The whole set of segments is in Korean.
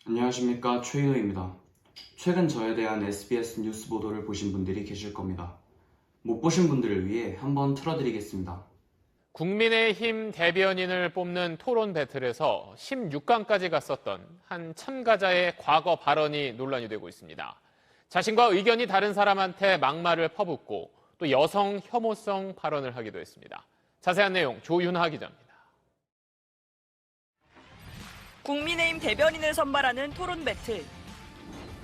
안녕하십니까, 최인호입니다. 최근 저에 대한 SBS 뉴스 보도를 보신 분들이 계실 겁니다. 못 보신 분들을 위해 한번 틀어드리겠습니다. 국민의힘 대변인을 뽑는 토론 배틀에서 16강까지 갔었던 한 참가자의 과거 발언이 논란이 되고 있습니다. 자신과 의견이 다른 사람한테 막말을 퍼붓고 또 여성 혐오성 발언을 하기도 했습니다. 자세한 내용 조윤하 기자입니다. 국민의힘 대변인을 선발하는 토론 배틀.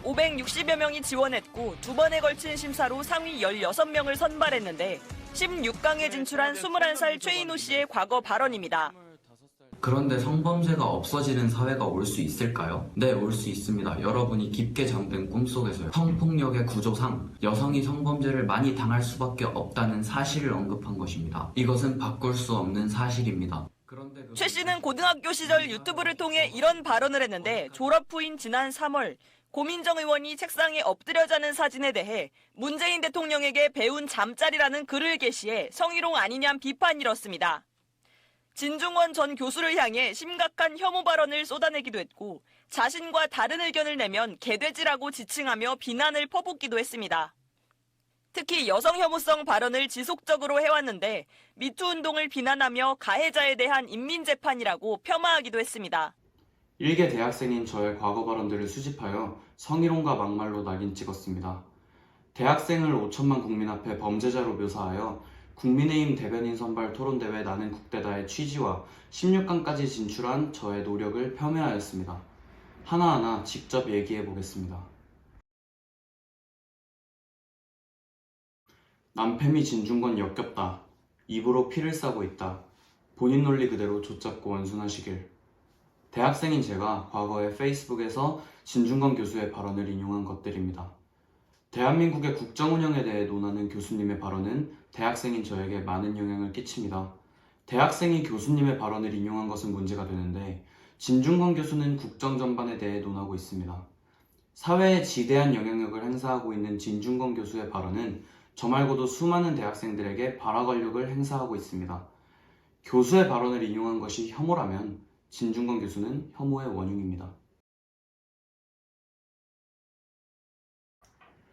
560여 명이 지원했고 두 번에 걸친 심사로 상위 16명을 선발했는데 16강에 진출한 21살 최인호 씨의 과거 발언입니다. 그런데 성범죄가 없어지는 사회가 올 수 있을까요? 네, 올 수 있습니다. 여러분이 깊게 잠든 꿈속에서요. 성폭력의 구조상 여성이 성범죄를 많이 당할 수밖에 없다는 사실을 언급한 것입니다. 이것은 바꿀 수 없는 사실입니다. 최 씨는 고등학교 시절 유튜브를 통해 이런 발언을 했는데 졸업 후인 지난 3월 고민정 의원이 책상에 엎드려 자는 사진에 대해 문재인 대통령에게 배운 잠자리라는 글을 게시해 성희롱 아니냐는 비판이 일었습니다. 진중권 전 교수를 향해 심각한 혐오 발언을 쏟아내기도 했고 자신과 다른 의견을 내면 개돼지라고 지칭하며 비난을 퍼붓기도 했습니다. 특히 여성 혐오성 발언을 지속적으로 해왔는데 미투 운동을 비난하며 가해자에 대한 인민재판이라고 폄하하기도 했습니다. 일개 대학생인 저의 과거 발언들을 수집하여 성희롱과 막말로 낙인 찍었습니다. 대학생을 5천만 국민 앞에 범죄자로 묘사하여 국민의힘 대변인 선발 토론대회 나는 국대다의 취지와 16강까지 진출한 저의 노력을 폄훼하였습니다. 하나하나 직접 얘기해 보겠습니다. 남팸이 진중권 역겹다. 입으로 피를 싸고 있다. 본인 논리 그대로 좆잡고 원순하시길. 대학생인 제가 과거에 페이스북에서 진중권 교수의 발언을 인용한 것들입니다. 대한민국의 국정 운영에 대해 논하는 교수님의 발언은 대학생인 저에게 많은 영향을 끼칩니다. 대학생이 교수님의 발언을 인용한 것은 문제가 되는데 진중권 교수는 국정 전반에 대해 논하고 있습니다. 사회에 지대한 영향력을 행사하고 있는 진중권 교수의 발언은 저 말고도 수많은 대학생들에게 발화 권력을 행사하고 있습니다. 교수의 발언을 인용한 것이 혐오라면 진중권 교수는 혐오의 원흉입니다.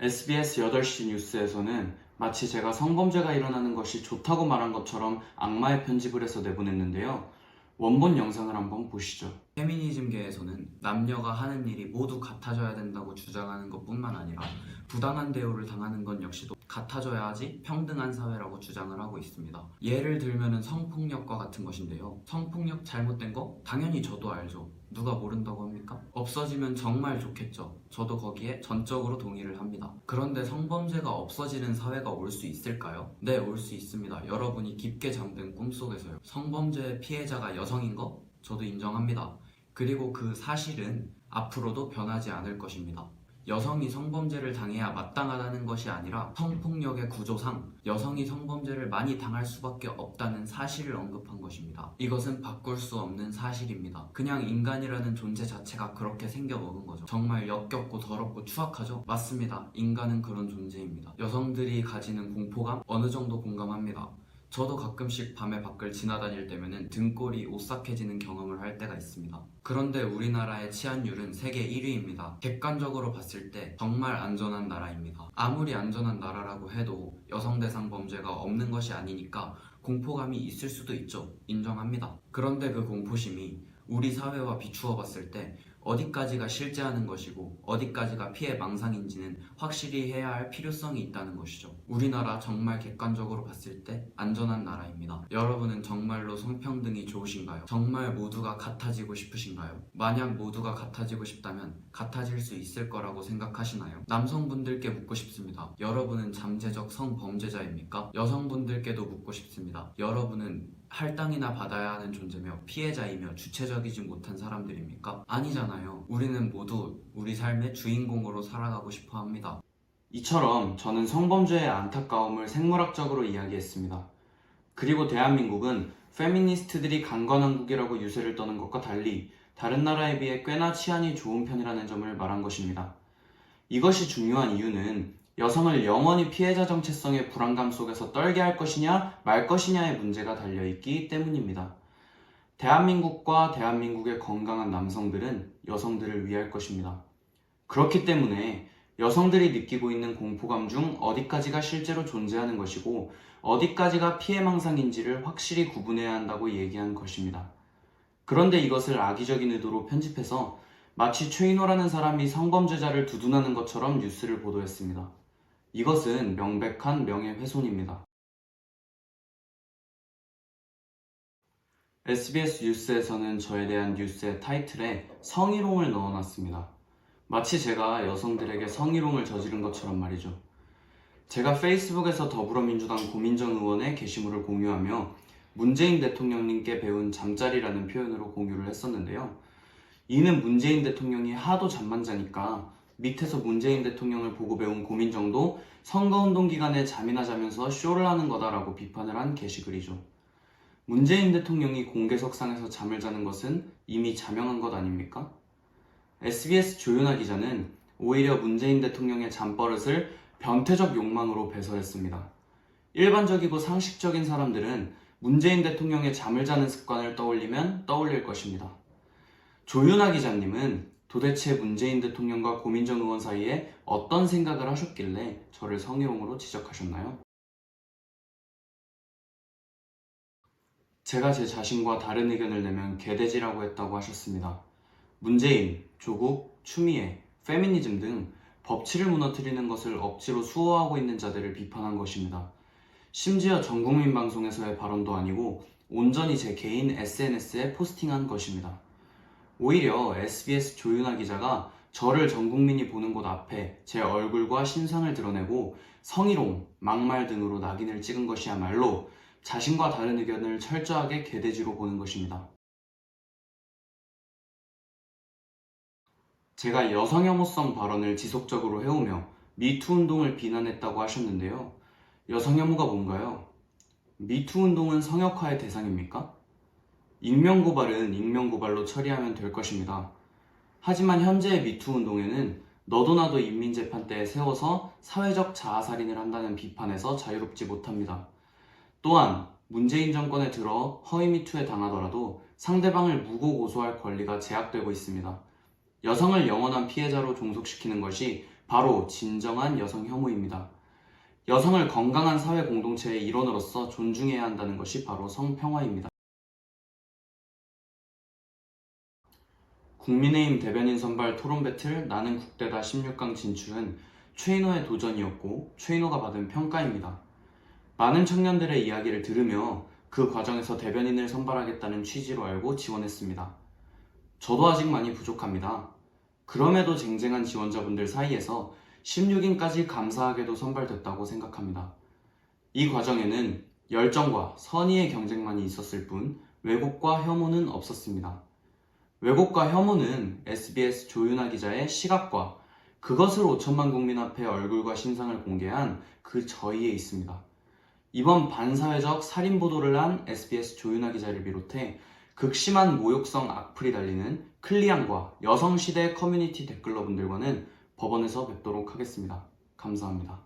SBS 8시 뉴스에서는 마치 제가 성범죄가 일어나는 것이 좋다고 말한 것처럼 악마의 편집을 해서 내보냈는데요. 원본 영상을 한번 보시죠. 페미니즘계에서는 남녀가 하는 일이 모두 같아져야 된다고 주장하는 것뿐만 아니라 부당한 대우를 당하는 건 역시도 같아져야지 평등한 사회라고 주장을 하고 있습니다. 예를 들면은 성폭력과 같은 것인데요. 성폭력 잘못된 거 당연히 저도 알죠. 누가 모른다고 합니까? 없어지면 정말 좋겠죠. 저도 거기에 전적으로 동의를 합니다. 그런데 성범죄가 없어지는 사회가 올 수 있을까요? 네, 올 수 있습니다. 여러분이 깊게 잠든 꿈속에서요. 성범죄의 피해자가 여성인 거 저도 인정합니다. 그리고 그 사실은 앞으로도 변하지 않을 것입니다. 여성이 성범죄를 당해야 마땅하다는 것이 아니라 성폭력의 구조상 여성이 성범죄를 많이 당할 수밖에 없다는 사실을 언급한 것입니다. 이것은 바꿀 수 없는 사실입니다. 그냥 인간이라는 존재 자체가 그렇게 생겨먹은 거죠. 정말 역겹고 더럽고 추악하죠? 맞습니다. 인간은 그런 존재입니다. 여성들이 가지는 공포감 어느 정도 공감합니다. 저도 가끔씩 밤에 밖을 지나다닐 때면은 등골이 오싹해지는 경험을 할 때가 있습니다. 그런데 우리나라의 치안율은 세계 1위입니다. 객관적으로 봤을 때 정말 안전한 나라입니다. 아무리 안전한 나라라고 해도 여성 대상 범죄가 없는 것이 아니니까 공포감이 있을 수도 있죠. 인정합니다. 그런데 그 공포심이 우리 사회와 비추어 봤을 때 어디까지가 실제하는 것이고 어디까지가 피해 망상인지는 확실히 해야 할 필요성이 있다는 것이죠. 우리나라 정말 객관적으로 봤을 때 안전한 나라입니다. 여러분은 정말로 성평등이 좋으신가요? 정말 모두가 같아지고 싶으신가요? 만약 모두가 같아지고 싶다면 같아질 수 있을 거라고 생각하시나요? 남성분들께 묻고 싶습니다. 여러분은 잠재적 성범죄자입니까? 여성분들께도 묻고 싶습니다. 여러분은 할당이나 받아야 하는 존재며 피해자이며 주체적이지 못한 사람들입니까? 아니잖아요. 우리는 모두 우리 삶의 주인공으로 살아가고 싶어 합니다. 이처럼 저는 성범죄의 안타까움을 생물학적으로 이야기했습니다. 그리고 대한민국은 페미니스트들이 강건한국이라고 유세를 떠는 것과 달리 다른 나라에 비해 꽤나 치안이 좋은 편이라는 점을 말한 것입니다. 이것이 중요한 이유는 여성을 영원히 피해자 정체성의 불안감 속에서 떨게 할 것이냐 말 것이냐의 문제가 달려있기 때문입니다. 대한민국과 대한민국의 건강한 남성들은 여성들을 위할 것입니다. 그렇기 때문에 여성들이 느끼고 있는 공포감 중 어디까지가 실제로 존재하는 것이고 어디까지가 피해망상인지를 확실히 구분해야 한다고 얘기한 것입니다. 그런데 이것을 악의적인 의도로 편집해서 마치 최인호라는 사람이 성범죄자를 두둔하는 것처럼 뉴스를 보도했습니다. 이것은 명백한 명예훼손입니다. SBS 뉴스에서는 저에 대한 뉴스의 타이틀에 성희롱을 넣어놨습니다. 마치 제가 여성들에게 성희롱을 저지른 것처럼 말이죠. 제가 페이스북에서 더불어민주당 고민정 의원의 게시물을 공유하며 문재인 대통령님께 배운 잠자리라는 표현으로 공유를 했었는데요. 이는 문재인 대통령이 하도 잠만 자니까 밑에서 문재인 대통령을 보고 배운 고민정도 선거운동 기간에 잠이나 자면서 쇼를 하는 거다라고 비판을 한 게시글이죠. 문재인 대통령이 공개석상에서 잠을 자는 것은 이미 자명한 것 아닙니까? SBS 조윤아 기자는 오히려 문재인 대통령의 잠버릇을 변태적 욕망으로 배설했습니다. 일반적이고 상식적인 사람들은 문재인 대통령의 잠을 자는 습관을 떠올리면 떠올릴 것입니다. 조윤아 기자님은 도대체 문재인 대통령과 고민정 의원 사이에 어떤 생각을 하셨길래 저를 성희롱으로 지적하셨나요? 제가 제 자신과 다른 의견을 내면 개돼지라고 했다고 하셨습니다. 문재인, 조국, 추미애, 페미니즘 등 법치를 무너뜨리는 것을 억지로 수호하고 있는 자들을 비판한 것입니다. 심지어 전국민 방송에서의 발언도 아니고 온전히 제 개인 SNS에 포스팅한 것입니다. 오히려 SBS 조윤아 기자가 저를 전국민이 보는 곳 앞에 제 얼굴과 신상을 드러내고 성희롱, 막말 등으로 낙인을 찍은 것이야말로 자신과 다른 의견을 철저하게 개돼지로 보는 것입니다. 제가 여성 혐오성 발언을 지속적으로 해오며 미투 운동을 비난했다고 하셨는데요. 여성 혐오가 뭔가요? 미투 운동은 성역화의 대상입니까? 익명고발은 익명고발로 처리하면 될 것입니다. 하지만 현재의 미투 운동에는 너도 나도 인민재판대에 세워서 사회적 자아살인을 한다는 비판에서 자유롭지 못합니다. 또한 문재인 정권에 들어 허위미투에 당하더라도 상대방을 무고 고소할 권리가 제약되고 있습니다. 여성을 영원한 피해자로 종속시키는 것이 바로 진정한 여성 혐오입니다. 여성을 건강한 사회 공동체의 일원으로서 존중해야 한다는 것이 바로 성평화입니다. 국민의힘 대변인 선발 토론 배틀 나는 국대다 16강 진출은 최인호의 도전이었고 최인호가 받은 평가입니다. 많은 청년들의 이야기를 들으며 그 과정에서 대변인을 선발하겠다는 취지로 알고 지원했습니다. 저도 아직 많이 부족합니다. 그럼에도 쟁쟁한 지원자분들 사이에서 16인까지 감사하게도 선발됐다고 생각합니다. 이 과정에는 열정과 선의의 경쟁만이 있었을 뿐 왜곡과 혐오는 없었습니다. 왜곡과 혐오는 SBS 조윤아 기자의 시각과 그것을 5천만 국민 앞에 얼굴과 신상을 공개한 그 저희에 있습니다. 이번 반사회적 살인 보도를 한 SBS 조윤아 기자를 비롯해 극심한 모욕성 악플이 달리는 클리앙과 여성시대 커뮤니티 댓글러분들과는 법원에서 뵙도록 하겠습니다. 감사합니다.